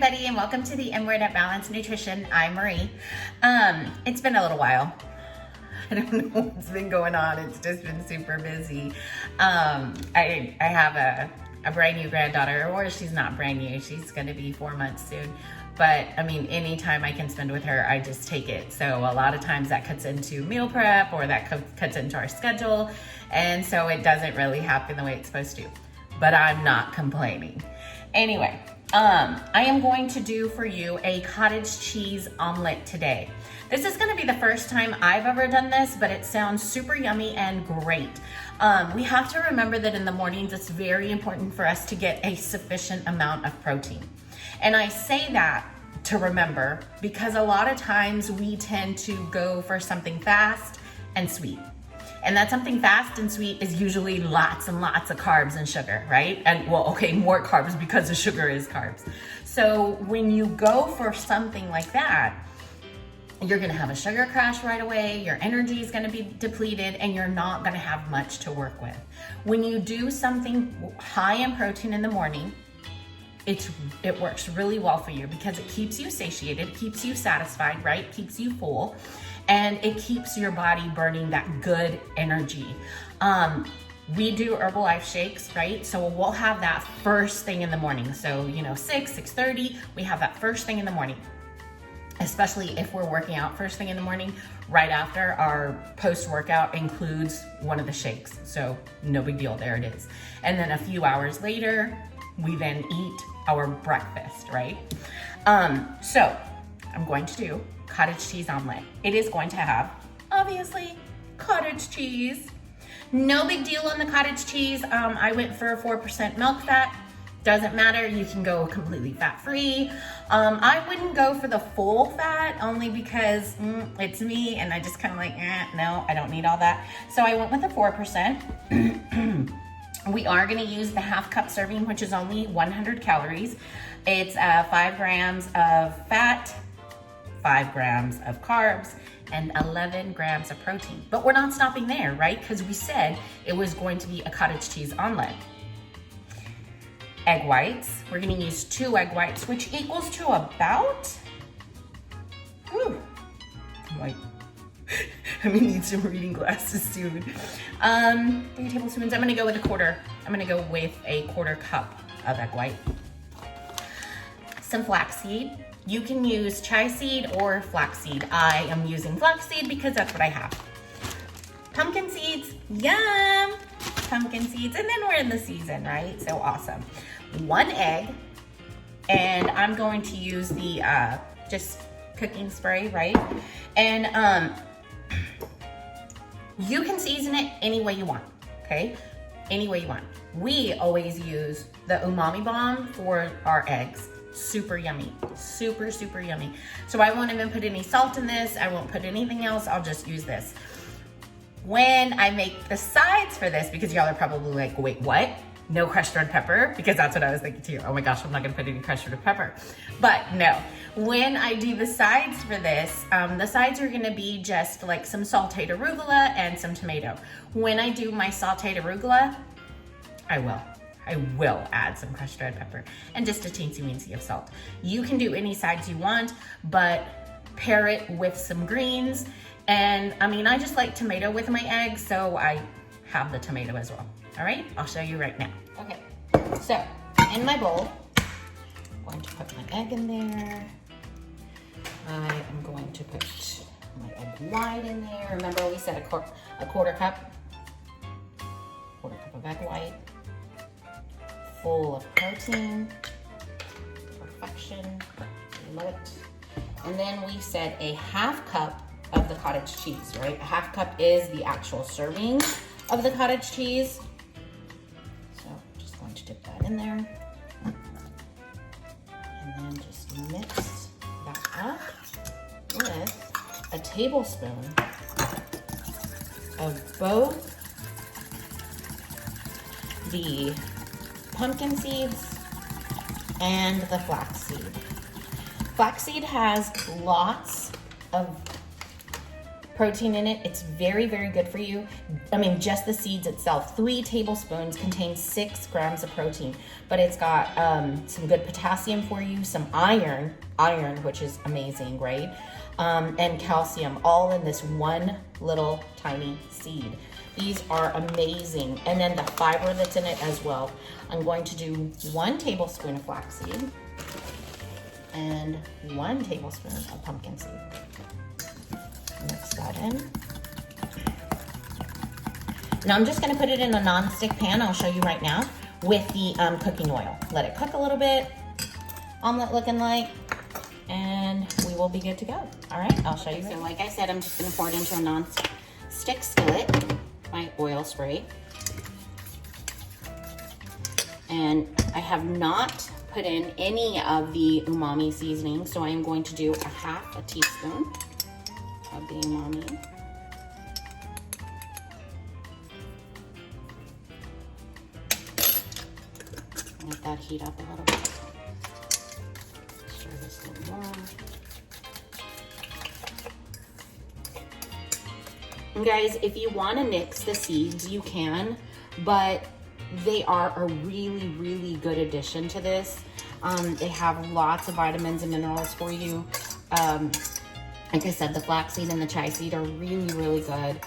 everybody, and welcome to the M Word at Balanced Nutrition. I'm Marie. It's been a little while. I don't know what's been going on. It's just been super busy. I have a brand new granddaughter, or she's not brand new. She's going to be 4 months soon. But I mean, any time I can spend with her, I just take it. So a lot of times that cuts into meal prep, or that cuts into our schedule. And so it doesn't really happen the way it's supposed to. But I'm not complaining. Anyway, I am going to do for you a cottage cheese omelet today. This is gonna be the first time I've ever done this, but it sounds super yummy and great. We have to remember that in the mornings, it's very important for us to get a sufficient amount of protein. And I say that to remember because a lot of times we tend to go for something fast and sweet. And that something fast and sweet is usually lots and lots of carbs and sugar, right? And well, okay, more carbs because the sugar is carbs. So when you go for something like that, you're gonna have a sugar crash right away, your energy is gonna be depleted, and you're not gonna have much to work with. When you do something high in protein in the morning, it works really well for you because it keeps you satiated, keeps you satisfied, right? Keeps you full, and it keeps your body burning that good energy. We do Herbalife shakes, right? So we'll have that first thing in the morning. So, 6:30, we have that first thing in the morning. Especially if we're working out first thing in the morning, right after our post-workout includes one of the shakes. So no big deal, there it is. And then a few hours later, we then eat our breakfast, right? So I'm going to do cottage cheese omelet. It is going to have, obviously, cottage cheese. No big deal on the cottage cheese. I went for 4% milk fat. Doesn't matter, you can go completely fat-free. I wouldn't go for the full fat only because it's me and I just kind of like, no, I don't need all that. So I went with the 4%. We are gonna use the half cup serving, which is only 100 calories. It's 5 grams of fat, 5 grams of carbs, and 11 grams of protein. But we're not stopping there, right? Because we said it was going to be a cottage cheese omelet. Egg whites, we're gonna use 2 egg whites, which equals to about, I'm gonna need some reading glasses soon. 3 tablespoons, I'm gonna go with a quarter cup of egg white. Some flaxseed. You can use chia seed or flaxseed. I am using flaxseed because that's what I have. Pumpkin seeds, yum! Pumpkin seeds, and then we're in the season, right? So awesome. 1 egg, and I'm going to use the just cooking spray, right? And you can season it any way you want, okay? Any way you want. We always use the umami bomb for our eggs. Super yummy, super, super yummy. So I won't even put any salt in this. I won't put anything else. I'll just use this. When I make the sides for this, because y'all are probably like, wait, what? No crushed red pepper? Because that's what I was thinking too. Oh my gosh, I'm not gonna put any crushed red pepper. But no, when I do the sides for this, the sides are gonna be just like some sauteed arugula and some tomato. When I do my sauteed arugula, I will add some crushed red pepper and just a teensy-weensy of salt. You can do any sides you want, but pair it with some greens. And I mean, I just like tomato with my eggs, so I have the tomato as well. All right, I'll show you right now. Okay, so in my bowl, I'm going to put my egg in there. I am going to put my egg white in there. Remember we said a quarter cup of egg white, full of protein, perfection, love it. And then we said a half cup of the cottage cheese, right? A half cup is the actual serving of the cottage cheese. So I'm just going to dip that in there. And then just mix that up with a tablespoon of both the pumpkin seeds and the flaxseed. Flaxseed has lots of protein in it. It's very, very good for you. I mean, just the seeds itself, 3 tablespoons contains 6 grams of protein, but it's got some good potassium for you, some iron, which is amazing, right? And calcium, all in this one little tiny seed. These are amazing. And then the fiber that's in it as well. I'm going to do 1 tablespoon of flaxseed and 1 tablespoon of pumpkin seed. Mix that in. Now I'm just gonna put it in a non-stick pan, I'll show you right now, with the cooking oil. Let it cook a little bit, omelet looking like, and we will be good to go. All right, I'll show you. So like I said, I'm just gonna pour it into a non-stick skillet, my oil spray. And I have not put in any of the umami seasoning, so I am going to do 1/2 teaspoon of the umami. Let that heat up a little bit. Stir this a little more. And guys, if you want to mix the seeds, you can, but they are a really, really good addition to this. They have lots of vitamins and minerals for you. Like I said, the flaxseed and the chia seed are really, really good.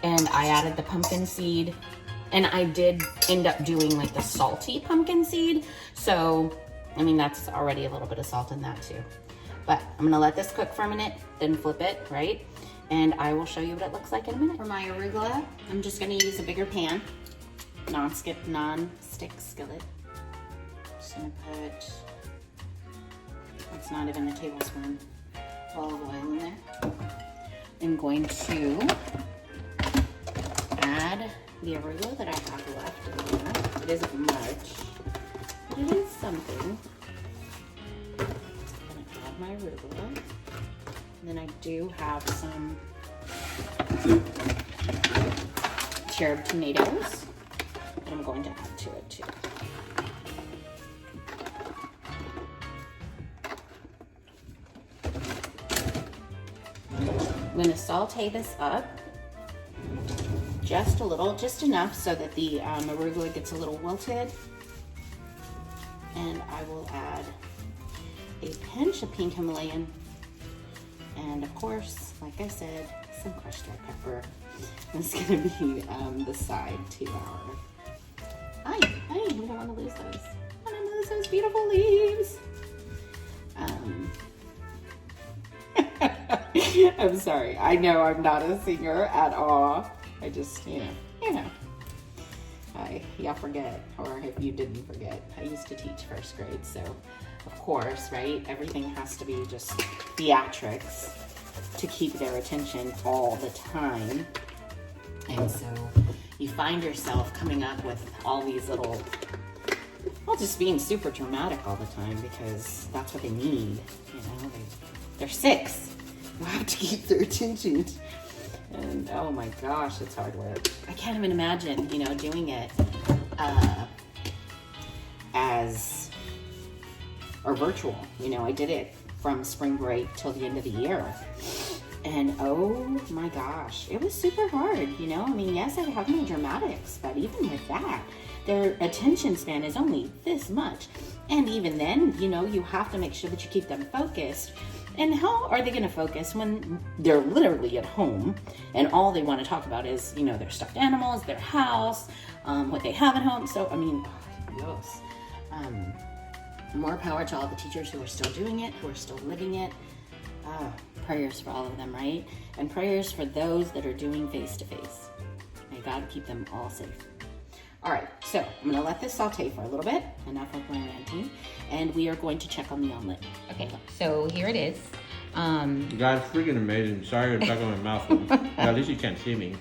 And I added the pumpkin seed, and I did end up doing like the salty pumpkin seed. So, I mean, that's already a little bit of salt in that too. But I'm gonna let this cook for a minute, then flip it, right? And I will show you what it looks like in a minute. For my arugula, I'm just gonna use a bigger pan, non-stick skillet. Just gonna put, it's not even a tablespoon, olive oil in there. I'm going to add the arugula that I have left in there. It isn't much, but it is something. I'm gonna add my arugula. And then I do have some cherry tomatoes that I'm going to add to it too. I'm going to saute this up just a little, just enough so that the arugula gets a little wilted. And I will add a pinch of pink Himalayan. And of course, like I said, some crushed red pepper. It's gonna be the side to our. We don't want to lose those. I don't lose those beautiful leaves. I'm sorry. I know I'm not a singer at all. I just, you know. Y'all forget, or if you didn't forget, I used to teach first grade, so of course, right? Everything has to be just theatrics to keep their attention all the time. And so you find yourself coming up with all these little, well, just being super dramatic all the time because that's what they need. You know, they're 6. You have to keep their attention. And oh my gosh, it's hard work. I can't even imagine, doing it as or virtual. I did it from spring break till the end of the year. And oh my gosh, it was super hard, I mean, yes, I have my dramatics, but even with that, their attention span is only this much. And even then, you have to make sure that you keep them focused. And how are they going to focus when they're literally at home and all they want to talk about is, their stuffed animals, their house, what they have at home. So, I mean, yes. More power to all the teachers who are still doing it, who are still living it. Prayers for all of them, right? And prayers for those that are doing face-to-face. May God keep them all safe. All right, so I'm gonna let this saute for a little bit, enough of my ranting, and we are going to check on the omelet. Okay, so here it is. You guys, freaking amazing. Sorry to talk on my mouth. At least you can't see me.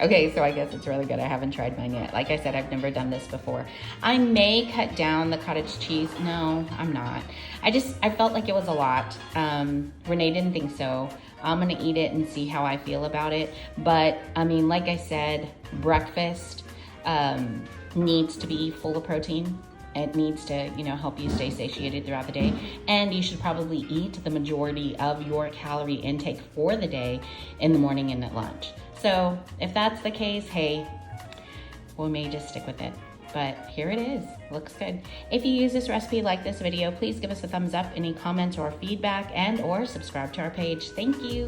Okay, so I guess it's really good. I haven't tried mine yet. Like I said, I've never done this before. I may cut down the cottage cheese. No, I'm not. I felt like it was a lot. Renee didn't think so. I'm gonna eat it and see how I feel about it. But I mean, like I said, breakfast needs to be full of protein. It needs to, help you stay satiated throughout the day. And you should probably eat the majority of your calorie intake for the day in the morning and at lunch. So if that's the case, hey, we may just stick with it. But here it is. Looks good. If you use this recipe, like this video, please give us a thumbs up, any comments or feedback, and or subscribe to our page. Thank you.